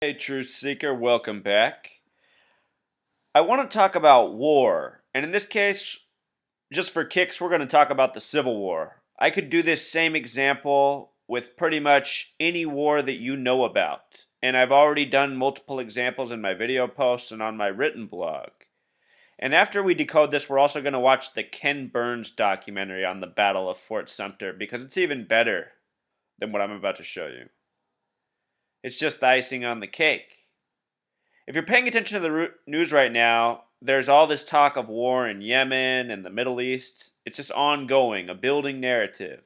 Hey, Truth Seeker, welcome back. I want to talk about war, and in this case, just for kicks, we're going to talk about the Civil War. I could do this same example with pretty much any war that you know about, and I've already done multiple examples in my video posts and on my written blog. And after we decode this, we're also going to watch the Ken Burns documentary on the Battle of Fort Sumter because it's even better than what I'm about to show you. It's just the icing on the cake. If you're paying attention to the news right now, there's all this talk of war in Yemen and the Middle East. It's just ongoing, a building narrative.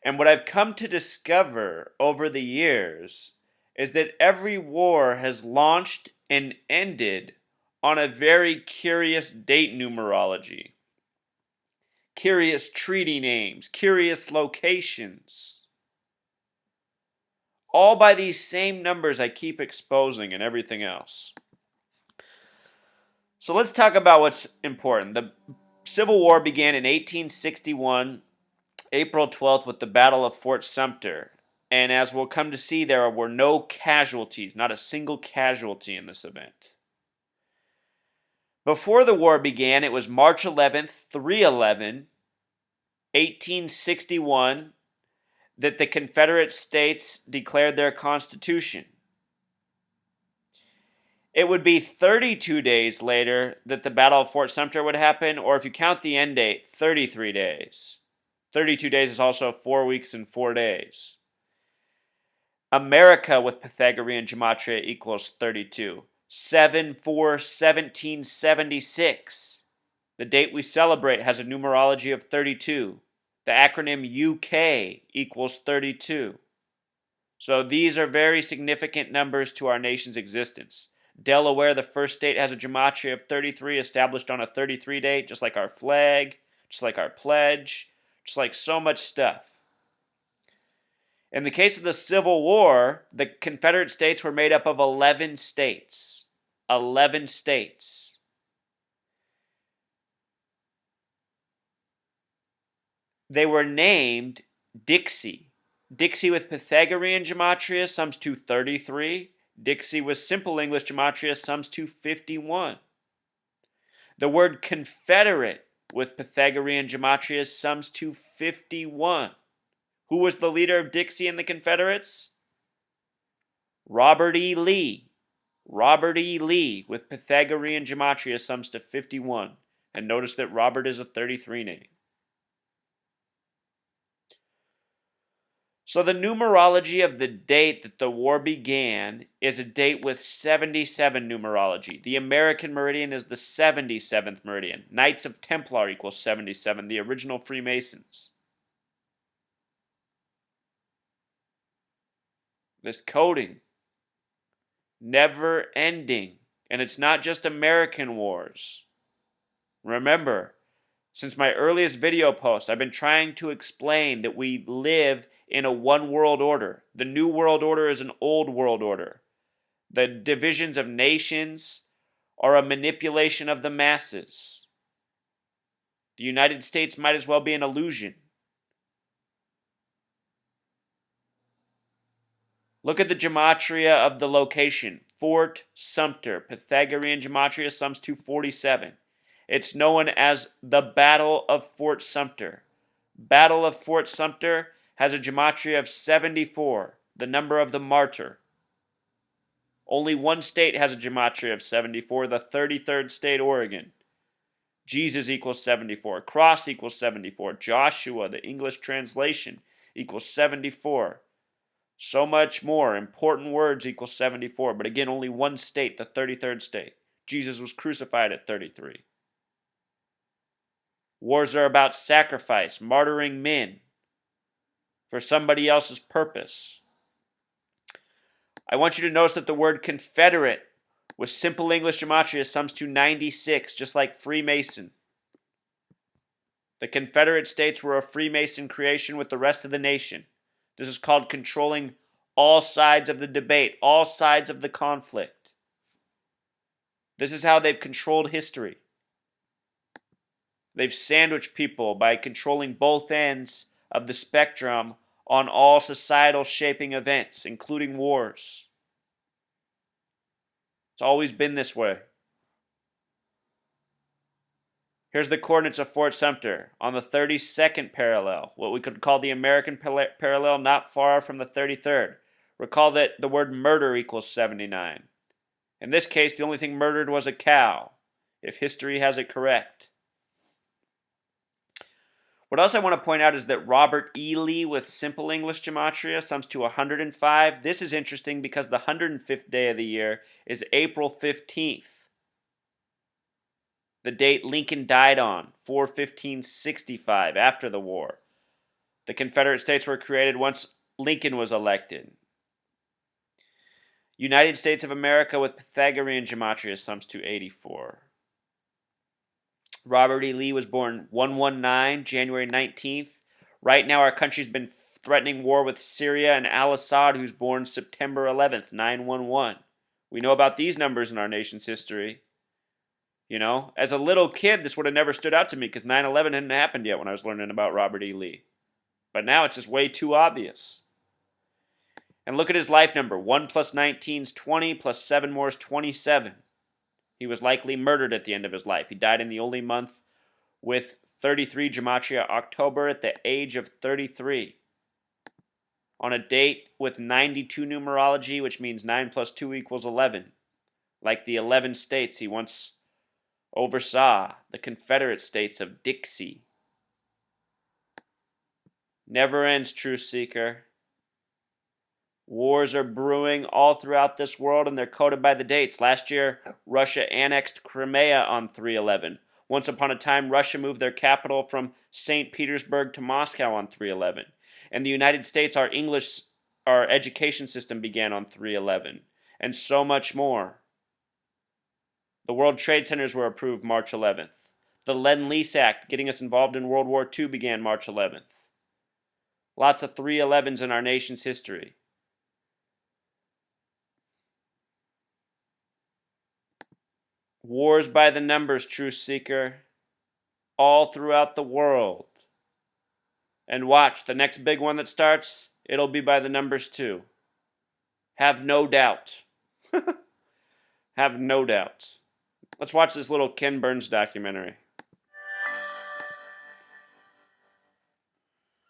And what I've come to discover over the years is that every war has launched and ended on a very curious date numerology. Curious treaty names, curious locations. All by these same numbers I keep exposing and everything else. So let's talk about what's important. The Civil War began in 1861, April 12th, with the Battle of Fort Sumter. And as we'll come to see, there were no casualties, not a single casualty in this event. Before the war began, it was March 11th, 3/11, 1861, that the Confederate States declared their Constitution. It would be 32 days later that the Battle of Fort Sumter would happen, or if you count the end date, 33 days. 32 days is also 4 weeks and 4 days. America with Pythagorean gematria equals 32. 7/4/1776. The date we celebrate has a numerology of 32. The acronym UK equals 32. So these are very significant numbers to our nation's existence. Delaware, the first state, has a gematria of 33 established on a 33 date, just like our flag, just like our pledge, just like so much stuff. In the case of the Civil War, the Confederate States were made up of 11 states. 11 states. They were named Dixie. Dixie with Pythagorean gematria sums to 33. Dixie with simple English gematria sums to 51. The word Confederate with Pythagorean gematria sums to 51. Who was the leader of Dixie and the Confederates? Robert E. Lee. Robert E. Lee with Pythagorean gematria sums to 51. And notice that Robert is a 33 name. So the numerology of the date that the war began is a date with 77 numerology. The American meridian is the 77th meridian. Knights of Templar equals 77, the original Freemasons. This coding, never ending. And it's not just American wars. Remember, since my earliest video post, I've been trying to explain that we live in a one world order. The new world order is an old world order. The divisions of nations are a manipulation of the masses. The United States might as well be an illusion. Look at the gematria of the location. Fort Sumter. Pythagorean gematria sums to 47. It's known as the Battle of Fort Sumter. Battle of Fort Sumter has a gematria of 74, the number of the martyr. Only one state has a gematria of 74, the 33rd state, Oregon. Jesus equals 74. Cross equals 74. Joshua, the English translation, equals 74. So much more. Important words equals 74. But again, only one state, the 33rd state. Jesus was crucified at 33. Wars are about sacrifice, martyring men for somebody else's purpose. I want you to notice that the word Confederate with simple English gematria sums to 96, just like Freemason. The Confederate States were a Freemason creation with the rest of the nation. This is called controlling all sides of the debate, all sides of the conflict. This is how they've controlled history. They've sandwiched people by controlling both ends of the spectrum on all societal shaping events, including wars. It's always been this way. Here's the coordinates of Fort Sumter on the 32nd parallel, what we could call the American parallel, not far from the 33rd. Recall that the word murder equals 79. In this case, the only thing murdered was a cow, if history has it correct. What else I want to point out is that Robert E. Lee with simple English gematria sums to 105. This is interesting because the 105th day of the year is April 15th. The date Lincoln died on, 4/15/65, after the war. The Confederate States were created once Lincoln was elected. United States of America with Pythagorean gematria sums to 84. Robert E. Lee was born 119, January 19th. Right now our country's been threatening war with Syria and al-Assad, who's born September 11th, 911. We know about these numbers in our nation's history. You know, as a little kid, this would have never stood out to me because 9/11 hadn't happened yet when I was learning about Robert E. Lee. But now it's just way too obvious. And look at his life number. 1 plus 19 is 20, plus 7 more is 27. He was likely murdered at the end of his life. He died in the only month with 33 gematria, October, at the age of 33. On a date with 92 numerology, which means 9 plus 2 equals 11. Like the 11 states he once oversaw, the Confederate States of Dixie. Never ends, truth seeker. Wars are brewing all throughout this world, and they're coded by the dates. Last year, Russia annexed Crimea on 3/11. Once upon a time, Russia moved their capital from St. Petersburg to Moscow on 3/11. In the United States, our education system began on 3/11, and so much more. The World Trade Centers were approved March 11th. The Lend-Lease Act, getting us involved in World War II, began March 11th. Lots of 3/11s in our nation's history. Wars by the numbers, truth seeker, all throughout the world. And watch, the next big one that starts, it'll be by the numbers too. Have no doubt. Have no doubt. Let's watch this little Ken Burns documentary.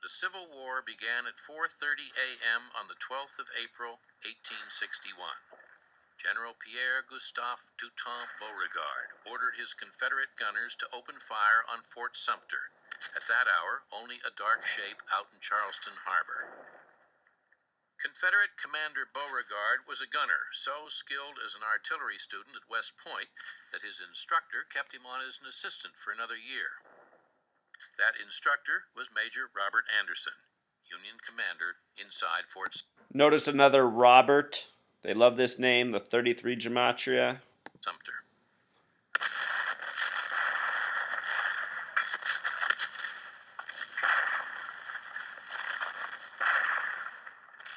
The Civil War began at 4:30 a.m. on the 12th of April, 1861. General Pierre-Gustave Toutant Beauregard ordered his Confederate gunners to open fire on Fort Sumter. At that hour, only a dark shape out in Charleston Harbor. Confederate Commander Beauregard was a gunner, so skilled as an artillery student at West Point that his instructor kept him on as an assistant for another year. That instructor was Major Robert Anderson, Union commander inside Fort Notice another Robert. They love this name, the 33 gematria. Sumter.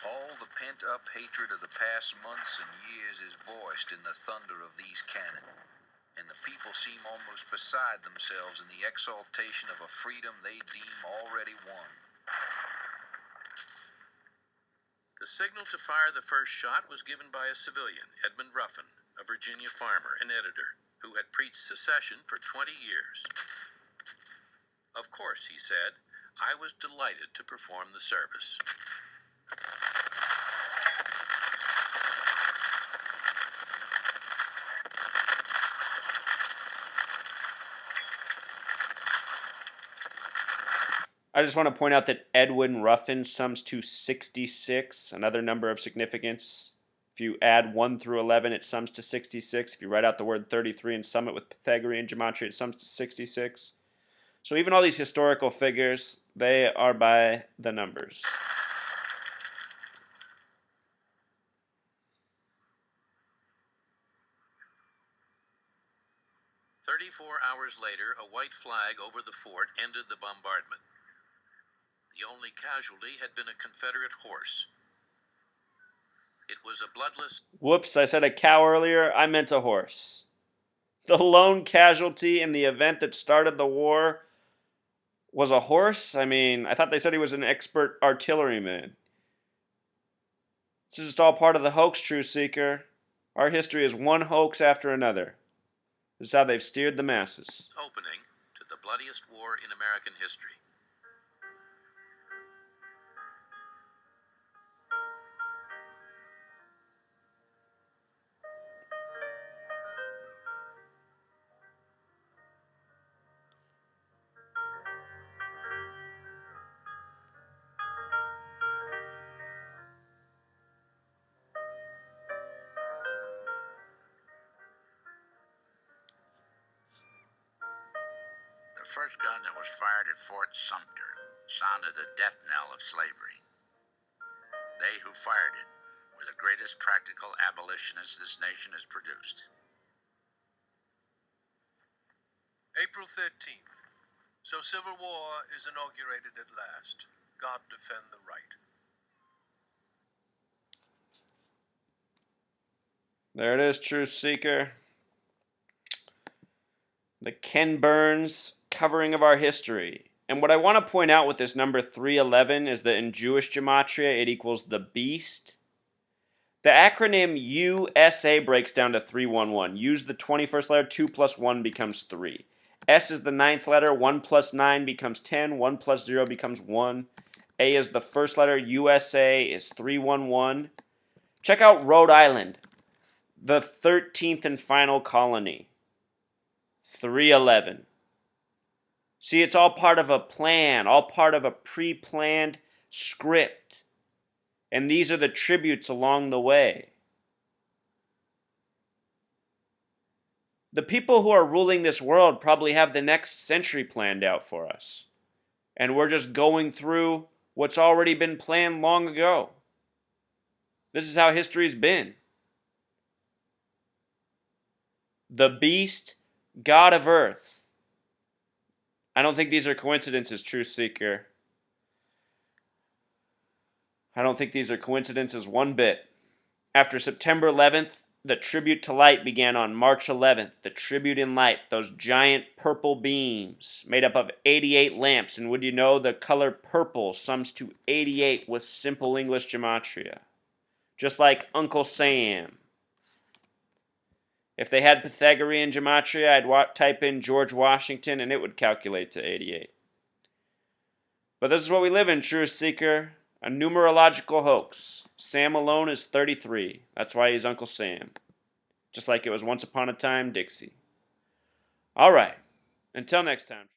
All the pent-up hatred of the past months and years is voiced in the thunder of these cannon, and the people seem almost beside themselves in the exaltation of a freedom they deem already won. The signal to fire the first shot was given by a civilian, Edmund Ruffin, a Virginia farmer and editor, who had preached secession for 20 years. Of course, he said, I was delighted to perform the service. I just want to point out that Edwin Ruffin sums to 66, another number of significance. If you add 1 through 11, it sums to 66. If you write out the word 33 and sum it with Pythagorean gematria, it sums to 66. So even all these historical figures, they are by the numbers. Hours later, a white flag over the fort ended the bombardment. The only casualty had been a Confederate horse. It was a bloodless... Whoops, I said a cow earlier. I meant a horse. The lone casualty in the event that started the war was a horse? I mean, I thought they said he was an expert artilleryman. This is just all part of the hoax, truth seeker. Our history is one hoax after another. This is how they've steered the masses. Opening to the bloodiest war in American history. The first gun that was fired at Fort Sumter sounded the death knell of slavery. They who fired it were the greatest practical abolitionists this nation has produced. April 13th. So Civil War is inaugurated at last. God defend the right. There it is, Truth Seeker. The Ken Burns covering of our history. And what I want to point out with this number 311 is that in Jewish gematria it equals the beast. The acronym USA breaks down to 311. Use the 21st letter, 2 plus 1 becomes 3. S is the 9th letter, 1 plus 9 becomes 10, 1 plus 0 becomes 1. A is the first letter, USA is 311. Check out Rhode Island, the 13th and final colony. 311. See, it's all part of a plan, all part of a pre-planned script. And these are the tributes along the way. The people who are ruling this world probably have the next century planned out for us. And we're just going through what's already been planned long ago. This is how history's been. The beast, God of earth. I don't think these are coincidences, Truth Seeker. I don't think these are coincidences one bit. After September 11th, the tribute to light began on March 11th. The tribute in light, those giant purple beams made up of 88 lamps. And would you know the color purple sums to 88 with simple English gematria. Just like Uncle Sam. If they had Pythagorean gematria, I'd type in George Washington and it would calculate to 88. But this is what we live in, Truth Seeker. A numerological hoax. Sam alone is 33. That's why he's Uncle Sam. Just like it was once upon a time, Dixie. All right. Until next time.